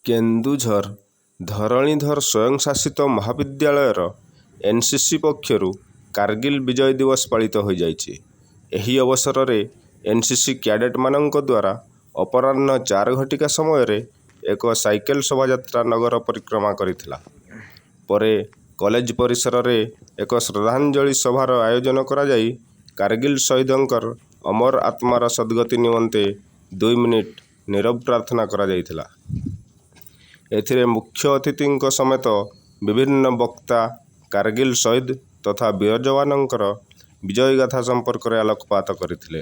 କେନ୍ଦୁଝର ଧରଣୀଧର ସ୍ୱୟଂଶାସିତ ମହାବିଦ୍ୟାଳୟର ଏନ୍ସିସି ପକ୍ଷରୁ କାର୍ଗିଲ ବିଜୟ ଦିବସ ପାଳିତ ହୋଇଯାଇଛି। ଏହି ଅବସରରେ ଏନ୍ସିସି କ୍ୟାଡେଟମାନଙ୍କ ଦ୍ୱାରା ଅପରାହ୍ନ 4 ଘଟିକା ସମୟରେ ଏକ ସାଇକେଲ ଶୋଭାଯାତ୍ରା ନଗର ପରିକ୍ରମା କରିଥିଲା। ପରେ କଲେଜ ପରିସରରେ ଏକ ଶ୍ରଦ୍ଧାଞ୍ଜଳି ସଭାର ଆୟୋଜନ କରାଯାଇ କାର୍ଗିଲ ଶହୀଦଙ୍କର ଅମର ଆତ୍ମାର ସଦ୍ଗତି ନିମନ୍ତେ 2 ମିନିଟ୍ ନୀରବ ପ୍ରାର୍ଥନା କରାଯାଇଥିଲା। ଏଥିରେ ମୁଖ୍ୟ ଅତିଥିଙ୍କ ସମେତ ବିଭିନ୍ନ ବକ୍ତା କାର୍ଗିଲ ଶହୀଦ ତଥା ବୀର ଯବାନଙ୍କର ବିଜୟ ଗାଥା ସମ୍ପର୍କରେ ଆଲୋକପାତ କରିଥିଲେ।